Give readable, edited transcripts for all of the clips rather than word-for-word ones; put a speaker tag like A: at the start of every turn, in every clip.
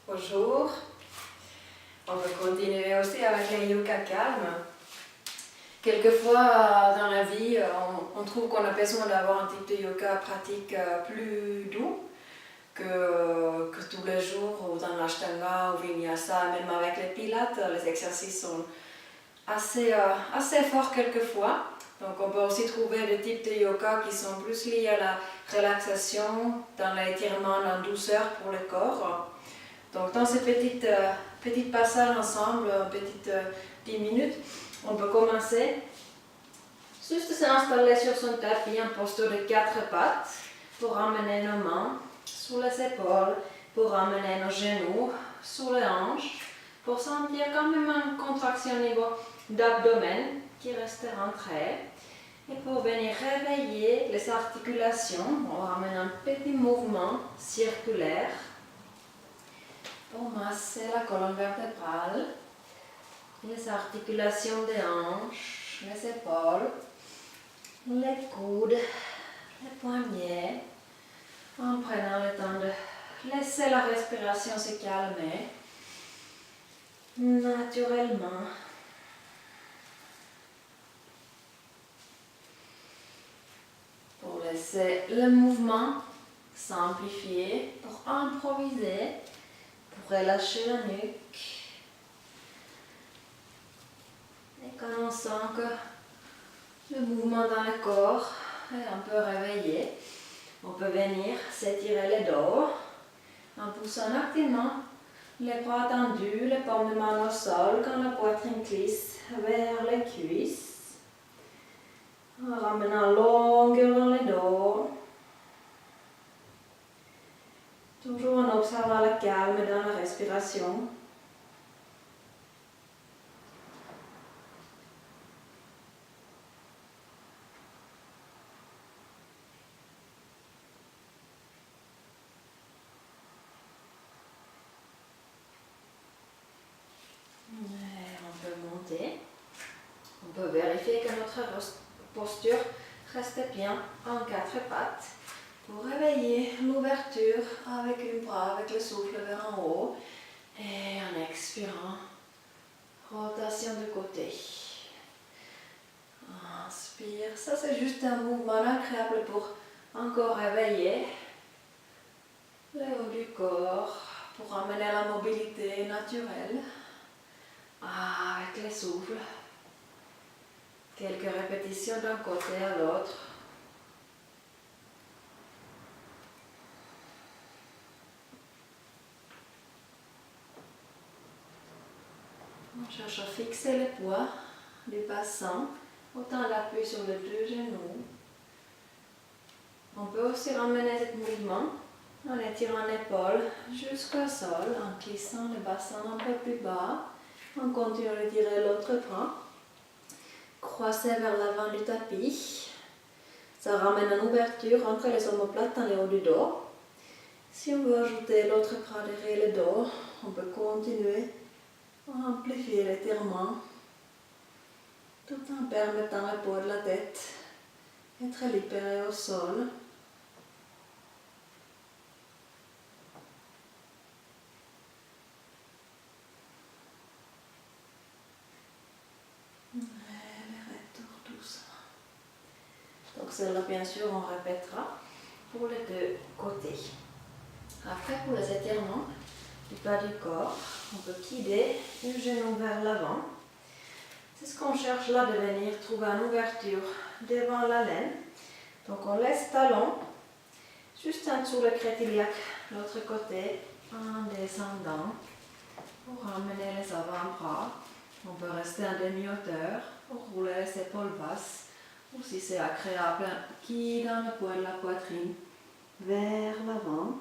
A: Bonjour. On va continuer aussi avec les yoga calmes. Quelquefois dans la vie, on trouve qu'on a besoin d'avoir un type de yoga pratique plus doux que tous les jours, ou dans l'ashtanga ou vinyasa, même avec les pilates, les exercices sont assez forts quelquefois. Donc on peut aussi trouver des types de yoga qui sont plus liés à la relaxation, dans l'étirement en douceur pour le corps. Donc dans ces petites passages ensemble, petites 10 minutes, on peut commencer juste s'installer sur son tapis en posture de 4 pattes pour ramener nos mains sous les épaules, pour ramener nos genoux sous les hanches, pour sentir quand même une contraction au niveau d'abdomen qui reste rentrée. Et pour venir réveiller les articulations, on ramène un petit mouvement circulaire pour masser la colonne vertébrale, les articulations des hanches, les épaules, les coudes, les poignets, en prenant le temps de laisser la respiration se calmer naturellement. Pour laisser le mouvement s'amplifier, pour improviser, pour relâcher la nuque. Et quand on sent que le mouvement dans le corps est un peu réveillé, on peut venir s'étirer le dos en poussant activement les bras tendus, les paumes de main au sol quand la poitrine glisse vers les cuisses. En ramenant longueur dans le dos. Toujours en observant le calme dans la respiration. Et on peut monter. On peut vérifier que notre posture reste bien en 4 pattes pour réveiller l'ouverture avec une bras, avec le souffle vers en haut. Et en expirant, rotation de côté. Inspire, ça c'est juste un mouvement agréable pour encore réveiller le haut du corps, pour amener la mobilité naturelle avec le souffle. Quelques répétitions d'un côté à l'autre. On cherche à fixer le poids du bassin, autant l'appui sur les 2 genoux. On peut aussi ramener ce mouvement en étirant l'épaule jusqu'au sol, en glissant le bassin un peu plus bas. On continue de tirer l'autre bras, croisé vers l'avant du tapis. Ça ramène une ouverture entre les omoplates dans le haut du dos. Si on veut ajouter l'autre bras derrière le dos, on peut continuer à amplifier l'étirement tout en permettant le poids de la tête d'être libéré au sol. Et le retour doucement. Donc celle-là, bien sûr, on répétera pour les 2 côtés. Après, pour les étirements du bas du corps, on peut guider le genou vers l'avant. C'est ce qu'on cherche là, de venir trouver une ouverture devant la laine. Donc on laisse talon juste en dessous le crétiliaque, l'autre côté, en descendant pour ramener les avant-bras. On peut rester en demi-hauteur pour rouler les épaules basses, ou si c'est agréable, guidant le poids de la poitrine vers l'avant.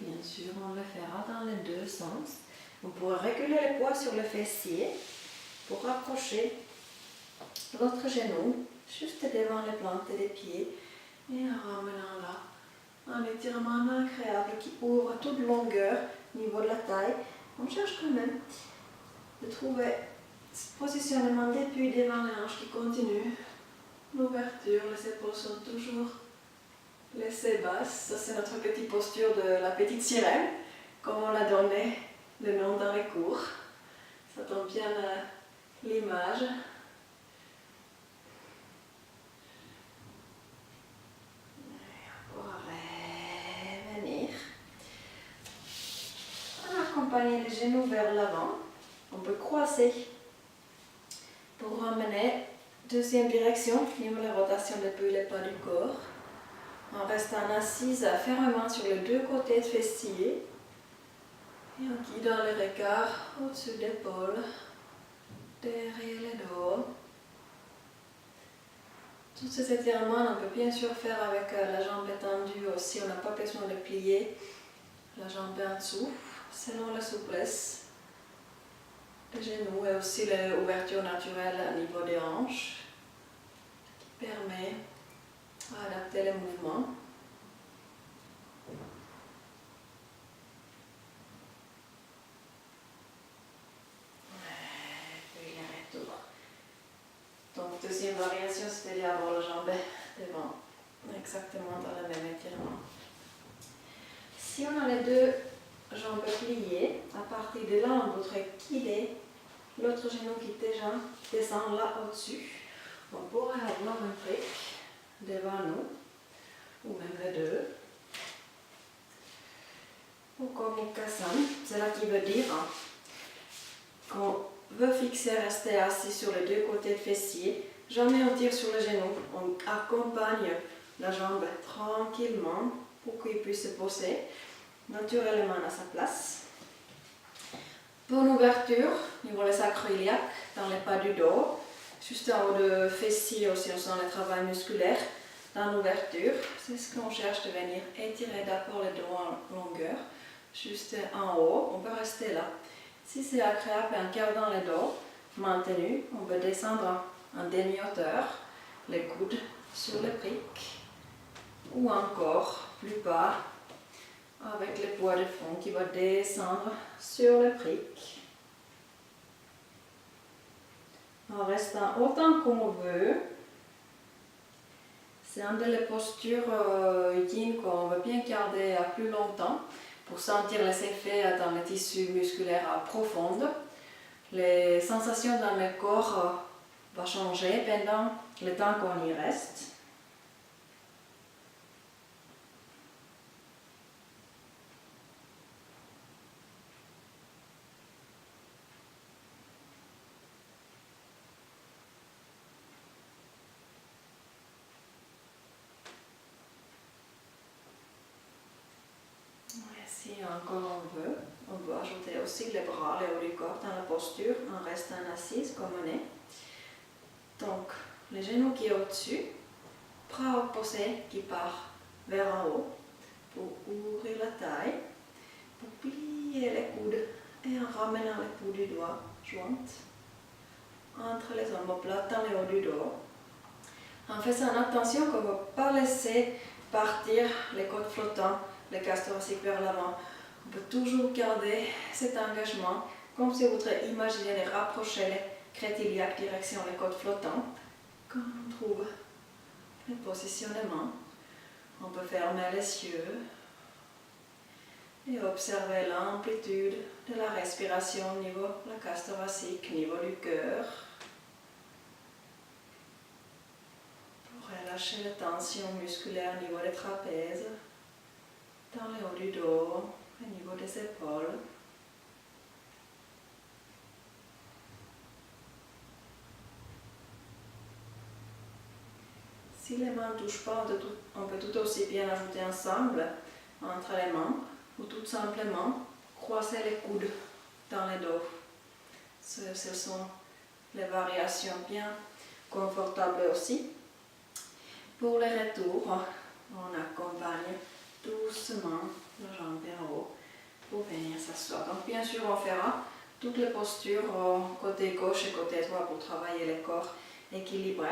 A: Bien sûr, on le fera dans les 2 sens. On pourrait reculer le poids sur le fessier pour rapprocher l'autre genou juste devant les plantes des pieds et en ramenant là. Un étirement agréable qui ouvre à toute longueur au niveau de la taille. On cherche quand même de trouver ce positionnement d'appui devant les hanches qui continue. L'ouverture, les épaules sont toujours laissées basses. Ça, c'est notre petite posture de la petite sirène, comme on l'a donné le nom dans les cours. Ça donne bien l'image. Accompagner les genoux vers l'avant. On peut croiser pour ramener deuxième direction, niveau de la rotation depuis le bas du corps. En restant assise fermement sur les deux côtés de fessier. Et en guidant le regard au-dessus de l'épaule, derrière le dos. Tous ces étirements, on peut bien sûr faire avec la jambe étendue aussi. On n'a pas besoin de plier la jambe en dessous, selon la souplesse des genoux et aussi l'ouverture naturelle au niveau des hanches qui permet d'adapter les mouvements. Puis le retour. Donc deuxième variation, c'était d'avoir la jambe devant, exactement dans le même étirement. Si on a les deux jambes pliées, à partir de là, on voudrait kiler l'autre genou qui déjà descend là au-dessus. On pourrait avoir un brick devant nous, ou même les deux. Ou comme Mukhasan, c'est là qui veut dire qu'on veut fixer, rester assis sur les deux côtés de fessier. Jamais on tire sur le genou, on accompagne la jambe tranquillement pour qu'il puisse se poser naturellement à sa place. Bonne ouverture, au niveau des sacro-iliaques, dans les pas du dos, juste en haut de fessier aussi, on sent le travail musculaire. Dans l'ouverture, c'est ce qu'on cherche de venir étirer d'abord le dos en longueur, juste en haut, on peut rester là. Si c'est agréable en gardant le dos maintenu, on peut descendre en demi-hauteur, les coudes sur le brick, ou encore plus bas, avec le poids de fond qui va descendre sur le brick. En restant autant qu'on veut. C'est une des postures yin qu'on veut bien garder plus longtemps pour sentir les effets dans les tissus musculaires profonds. Les sensations dans le corps vont changer pendant le temps qu'on y reste. Si encore on veut ajouter aussi les bras, le haut du corps dans la posture en restant assise comme on est. Donc, le genou qui est au-dessus, bras opposé qui part vers en haut pour ouvrir la taille, pour plier les coudes et en ramenant les pouces du doigt jointes entre les omoplates dans le haut du dos. En faisant attention qu'on ne va pas laisser partir les côtes flottants, les casques thoraciques vers l'avant. On peut toujours garder cet engagement comme si vous voudriez imaginer de rapprocher les crêtes iliaques direction les côtes flottantes. Quand on trouve le positionnement, on peut fermer les yeux et observer l'amplitude de la respiration au niveau de la cage thoracique, au niveau du cœur. Pour relâcher les tensions musculaires au niveau des trapèzes, dans le haut du dos, au niveau des épaules. Si les mains ne touchent pas, on peut tout aussi bien ajouter ensemble entre les mains ou tout simplement croiser les coudes dans le dos. Ce sont les variations bien confortables aussi. Pour le retour, on accompagne doucement la jambe en haut pour venir s'asseoir. Donc bien sûr on fera toutes les postures côté gauche et côté droit pour travailler le corps équilibré.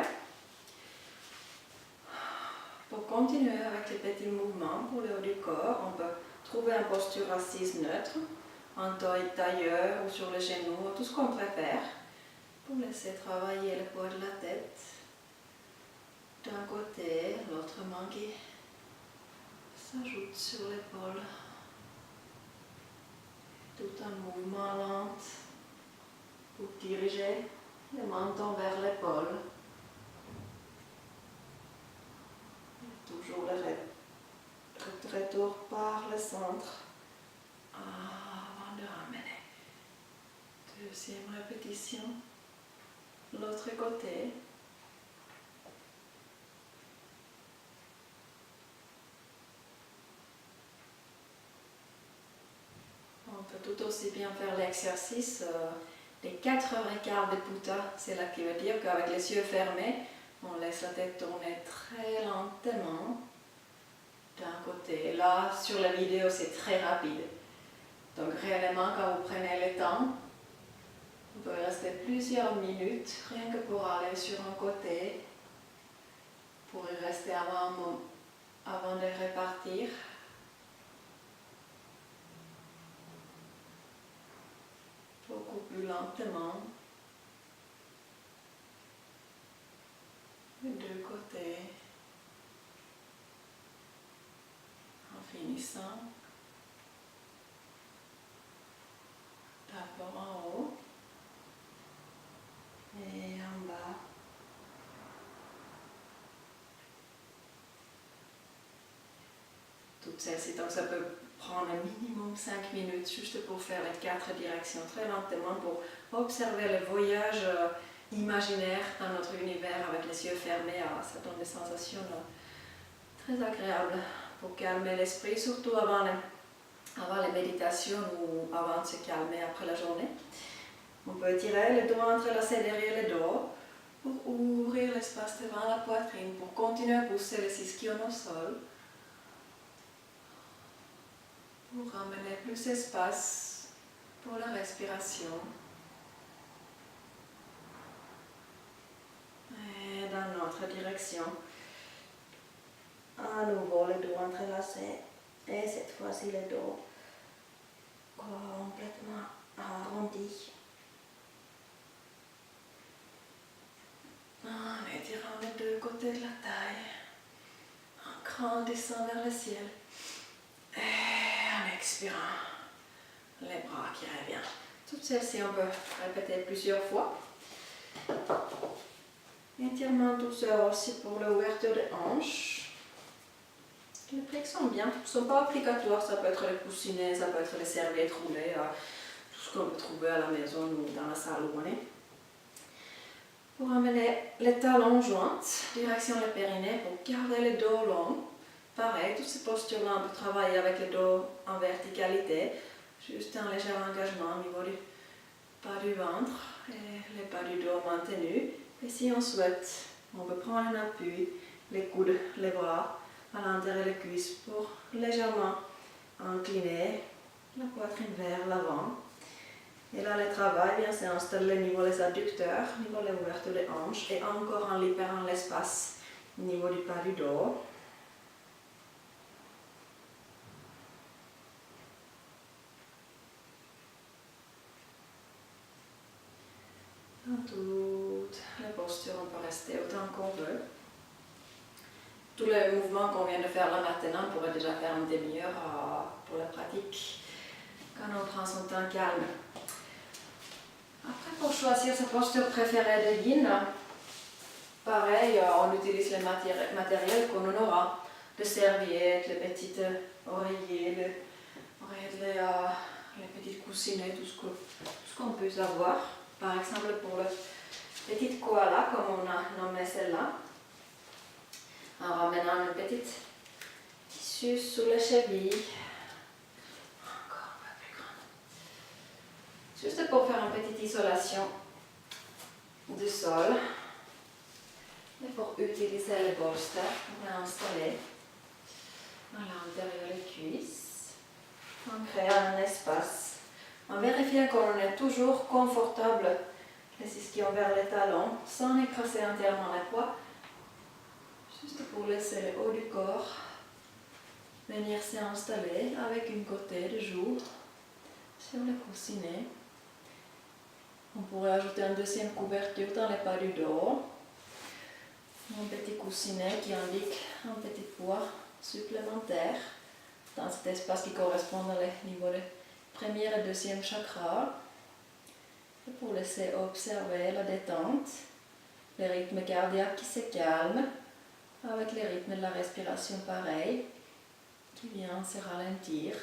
A: Pour continuer avec les petits mouvements pour le haut du corps, on peut trouver une posture assise neutre, en tailleur ou sur les genoux, tout ce qu'on préfère, pour laisser travailler le poids de la tête d'un côté, l'autre main qui s'ajoute sur l'épaule. Tout un mouvement lent pour diriger le menton vers l'épaule. Toujours le retour par le centre avant de ramener. Deuxième répétition. L'autre côté. On peut tout aussi bien faire l'exercice des 4 h 15 de Putta. C'est là qui veut dire qu'avec les yeux fermés, on laisse la tête tourner très lentement d'un côté. Là, sur la vidéo, c'est très rapide. Donc réellement, quand vous prenez le temps, vous pouvez rester plusieurs minutes, rien que pour aller sur un côté, pour y rester avant de repartir. Beaucoup plus lentement. Les deux côtés. En finissant. D'abord en haut. Et en bas. Toutes celles-ci, donc ça peut prendre un minimum 5 minutes juste pour faire les 4 directions très lentement pour observer le voyage imaginaire dans notre univers avec les yeux fermés. Ça donne des sensations très agréables pour calmer l'esprit, surtout avant les méditations ou avant de se calmer après la journée. On peut étirer les doigts entrelacés derrière le dos pour ouvrir l'espace devant la poitrine, pour continuer à pousser les ischions au sol. Pour ramener plus d'espace pour la respiration. Et dans notre direction. À nouveau les doigts entrelacés. Et cette fois-ci le dos complètement arrondi. En étirant les deux côtés de la taille. En grandissant vers le ciel. Et en expirant, les bras qui reviennent. Toutes celles-ci, on peut répéter plusieurs fois. Étirement douceur aussi pour l'ouverture des hanches. Les briques sont bien, ne sont pas obligatoires. Ça peut être les coussinets, ça peut être les serviettes roulées, tout ce qu'on peut trouver à la maison ou dans la salle où on est. Pour amener les talons joints, direction le périnée, pour garder le dos long. Pareil, toutes ces postures-là, on peut travailler avec le dos en verticalité, juste un léger engagement au niveau du bas du ventre et le bas du dos maintenu. Et si on souhaite, on peut prendre un appui, les coudes, les bras à l'intérieur des cuisses pour légèrement incliner la poitrine vers l'avant. Et là, le travail vient s'installer au niveau des adducteurs, au niveau de l'ouverture des hanches et encore en libérant l'espace au niveau du bas du dos. Dans toutes les postures, on peut rester autant qu'on veut. Tous les mouvements qu'on vient de faire là maintenant, on pourrait déjà faire une demi-heure pour la pratique, quand on prend son temps calme. Après, pour choisir sa posture préférée de yin, pareil, on utilise les matériels qu'on en aura. Les serviettes, les petits oreillers, les petits coussinets, tout ce qu'on peut avoir. Par exemple, pour le petit koala, comme on a nommé celle-là, en ramenant une petite tissu sous les chevilles. Encore un peu plus grande. Juste pour faire une petite isolation du sol. Et pour utiliser le bolster, on va installer à l'intérieur des cuisses. en créant un espace, en vérifiant qu'on est toujours confortable, les ischions vers les talons, sans écraser entièrement les poids, juste pour laisser le haut du corps venir s'installer avec une côté de jour sur le coussinet. On pourrait ajouter une deuxième couverture dans les bas du dos, un petit coussinet qui indique un petit poids supplémentaire dans cet espace qui correspond au niveau du premier et deuxième chakra. Et pour laisser observer la détente, le rythme cardiaque qui se calme, avec le rythme de la respiration pareil, qui vient se ralentir.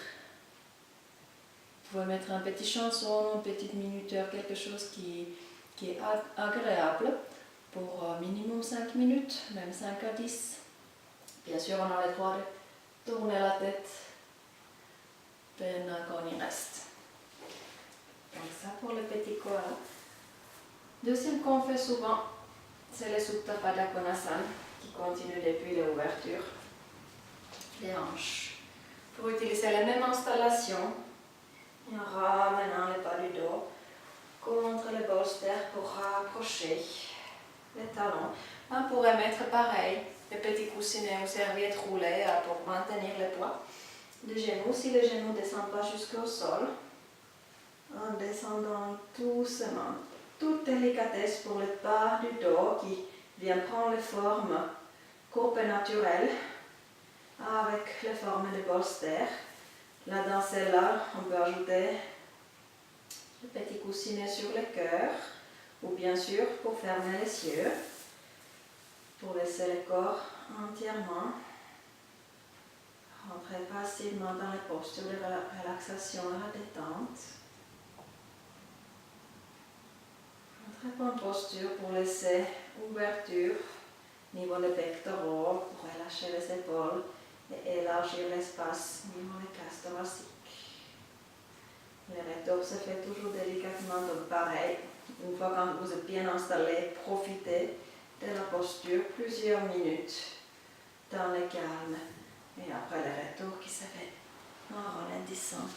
A: Vous pouvez mettre un petit chanson, une petite minuteur, quelque chose qui est agréable pour minimum 5 minutes, même 5 à 10. Bien sûr, on a le droit de tourner la tête pendant qu'on y reste. Donc ça pour le petit koala. Deuxième qu'on fait souvent, c'est le Supta Pada Konasana qui continue depuis l'ouverture des hanches. Pour utiliser la même installation, en ramenant les bas du dos contre le bolster pour rapprocher les talons. On pourrait mettre pareil, des petits coussinets ou serviettes roulées pour maintenir le poids. Les genoux, si le genou ne descend pas jusqu'au sol, en descendant doucement, toute délicatesse pour le bas du dos qui vient prendre les formes courbe naturelles avec les formes de bolster. Là, dans celle-là, on peut ajouter le petit coussinet sur le cœur, ou bien sûr pour fermer les yeux, pour laisser le corps entièrement rentrer facilement dans les postures de relaxation et la détente. Une très bonne posture pour laisser ouverture au niveau des pectoraux, pour relâcher les épaules et élargir l'espace au niveau des cages thoraciques. Le retour se fait toujours délicatement, donc pareil, une fois que vous êtes bien installé, profitez de la posture plusieurs minutes dans le calme et après le retour qui se fait en ralentissant.